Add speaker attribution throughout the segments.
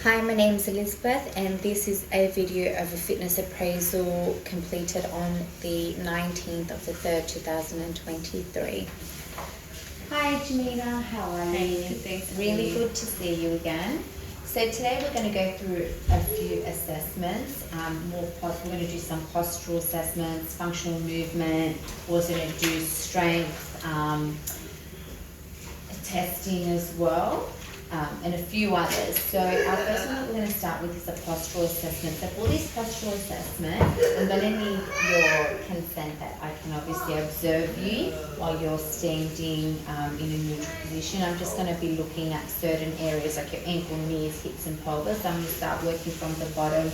Speaker 1: Hi, my name is Elizabeth and this is a video of a fitness appraisal completed on the 19th of the 3rd, 2023. Hi Jamina, how are you?
Speaker 2: Hey, thanks.
Speaker 1: Really good to see you again. So today we're going to go through a few assessments. We're going to do some postural assessments, functional movement, we're also going to do strength testing as well. And a few others. So our first one that we're going to start with is a postural assessment. So for this postural assessment, I'm going to need your consent that I can obviously observe you while you're standing in a neutral position. I'm just going to be looking at certain areas like your ankle, knees, hips and pelvis. I'm going to start working from the bottom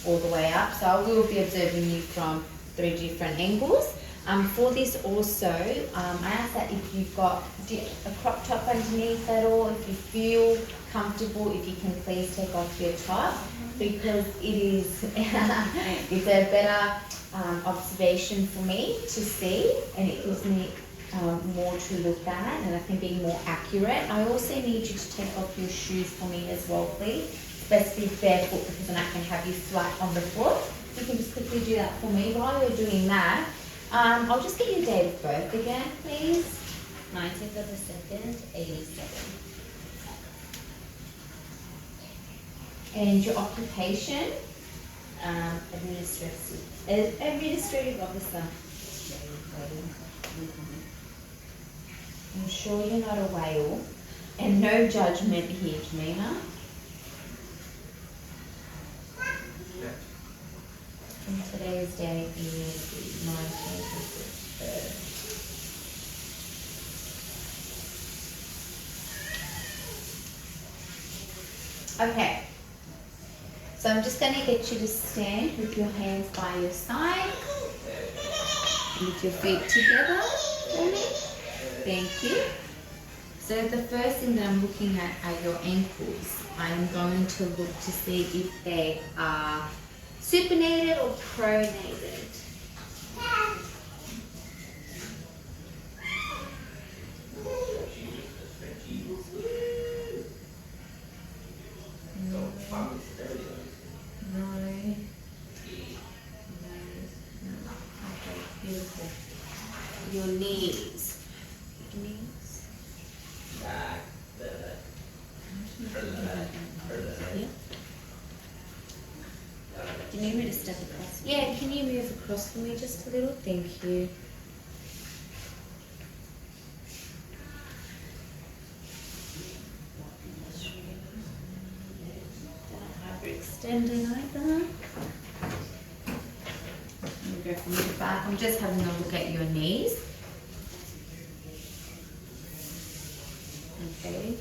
Speaker 1: all the way up. So I will be observing you from 3 different angles. For this also, I ask that if you've got a crop top underneath at all, if you feel comfortable, if you can please take off your top, because it's a better observation for me to see, and it gives me more to look at, and I can be more accurate. I also need you to take off your shoes for me as well, please. It's best to be barefoot because then I can have you flat on the floor. You can just quickly do that for me. While you're doing that, I'll just get your date of birth again, please.
Speaker 2: 19th of the 2nd, 87.
Speaker 1: And your occupation.
Speaker 2: Administrative officer.
Speaker 1: I'm sure you're not a whale. And no judgment here, Jamina. And today's date is the 19th of the 3rd. Okay, so I'm just going to get you to stand with your hands by your side, with your feet together for me. Thank you. So the first thing that I'm looking at are your ankles. I'm going to look to see if they are supinated or pronated. Beautiful. Your knees. Knees. Yeah.
Speaker 2: Do you need me to step across?
Speaker 1: Yeah, can you move across for me just a little? Thank you. Don't overextend either. Go from the back. I'm just having a look at your knees. Okay.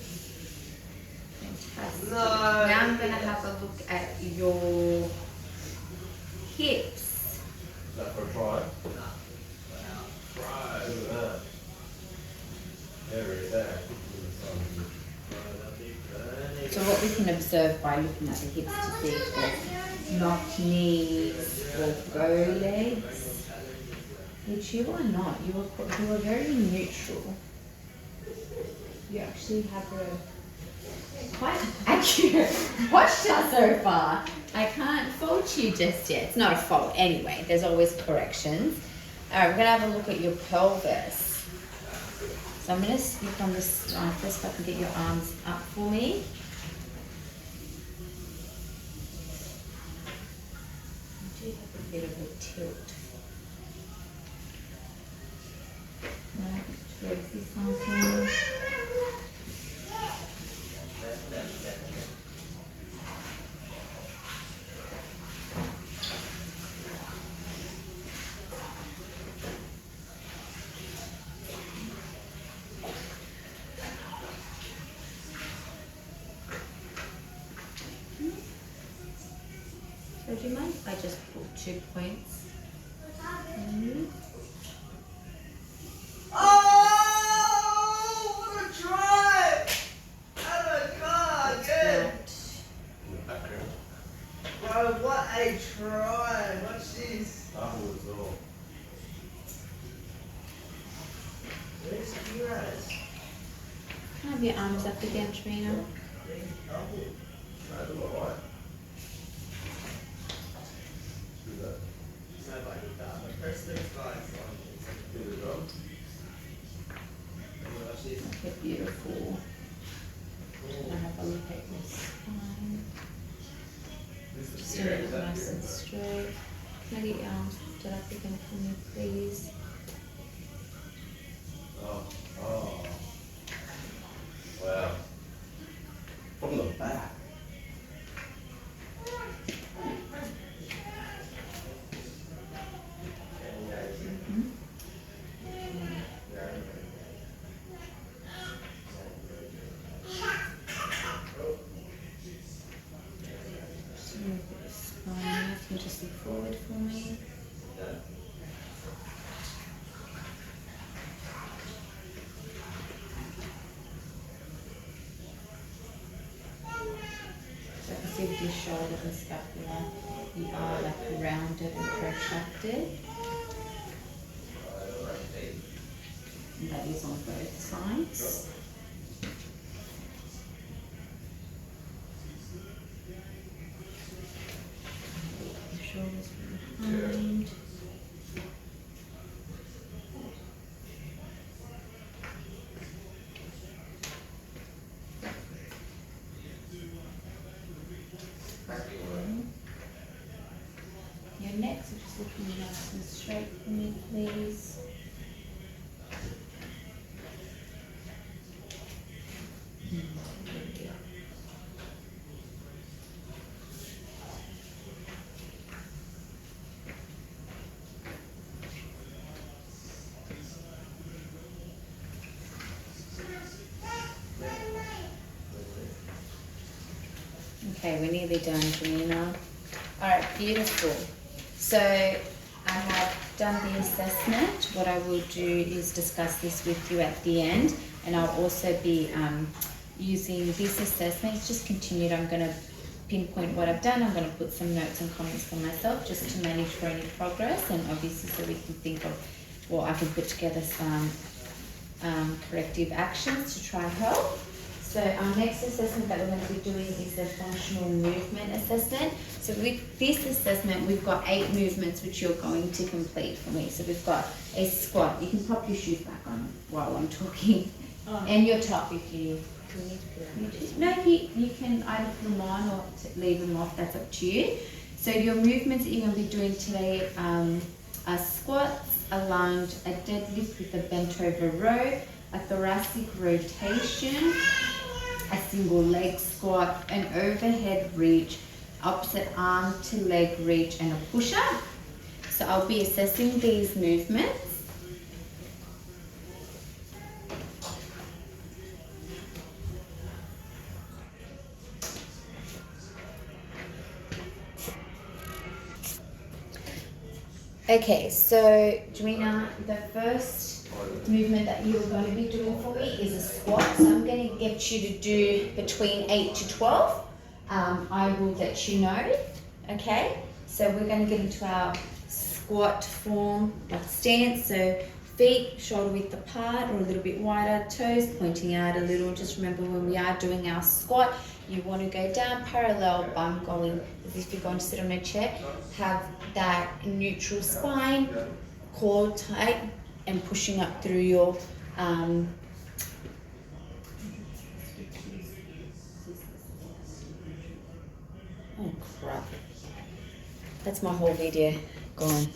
Speaker 1: Fantastic. Now I'm going to have a look at your hips.
Speaker 3: Is that for a try? Try. Look at that. Very there.
Speaker 1: So what we can observe by looking at the hips to see if there's knocked knees or bow legs, which you are not. You are very neutral. You actually have a quite accurate posture so far. I can't fault you just yet. It's not a fault anyway. There's always corrections. Alright, we're going to have a look at your pelvis. So I'm going to stick on this first, if I can get your arms up for me. You do have a bit of a tilt. Right, towards this mountain. So do you mind if I just pull 2 points?
Speaker 4: Oh, what a try! Oh my god, good! Bro, what a try! Watch this. Where's Kira's?
Speaker 1: Can I have your arms up again, Trina?
Speaker 4: Oh.
Speaker 1: stand it up nice and straight. Can I get your arms stood up again for me, please?
Speaker 3: Oh, oh. Wow. From the back.
Speaker 1: Just move the spine. You can just look forward for me. So I can see with your shoulder and scapula, you are like rounded and protracted. And that is on both sides. The shoulders behind. Your neck, so just looking nice and straight for me, please. Okay, we're nearly done, Janina. Alright, beautiful. So I have done the assessment. What I will do is discuss this with you at the end, and I'll also be using this assessment. It's just continued. I'm going to pinpoint what I've done. I'm going to put some notes and comments for myself just to manage for any progress, and obviously so we can think of, well, I can put together some corrective actions to try and help. So our next assessment that we're going to be doing is the functional movement assessment. So with this assessment, we've got 8 movements which you're going to complete for me. So we've got a squat. You can pop your shoes back on while I'm talking.
Speaker 2: Oh.
Speaker 1: And your top if you...
Speaker 2: Do we need to put it on?
Speaker 1: No, you can either put them on or leave them off. That's up to you. So your movements that you're going to be doing today are squats, a lunge, a deadlift with a bent over row, a thoracic rotation, a single leg squat, an overhead reach, opposite arm to leg reach, and a push-up. So I'll be assessing these movements. Okay, so Joanna, the first movement that you're going to be doing for me is a squat. So I'm going to get you to do between 8 to 12. I will let you know. Okay, so we're going to get into our squat form, like stance. So feet shoulder width apart or a little bit wider, toes pointing out a little. Just remember when we are doing our squat, you want to go down parallel, bum going as if you're going to sit on a chair. Have that neutral spine, core tight, and pushing up through your oh crap. That's my whole video gone.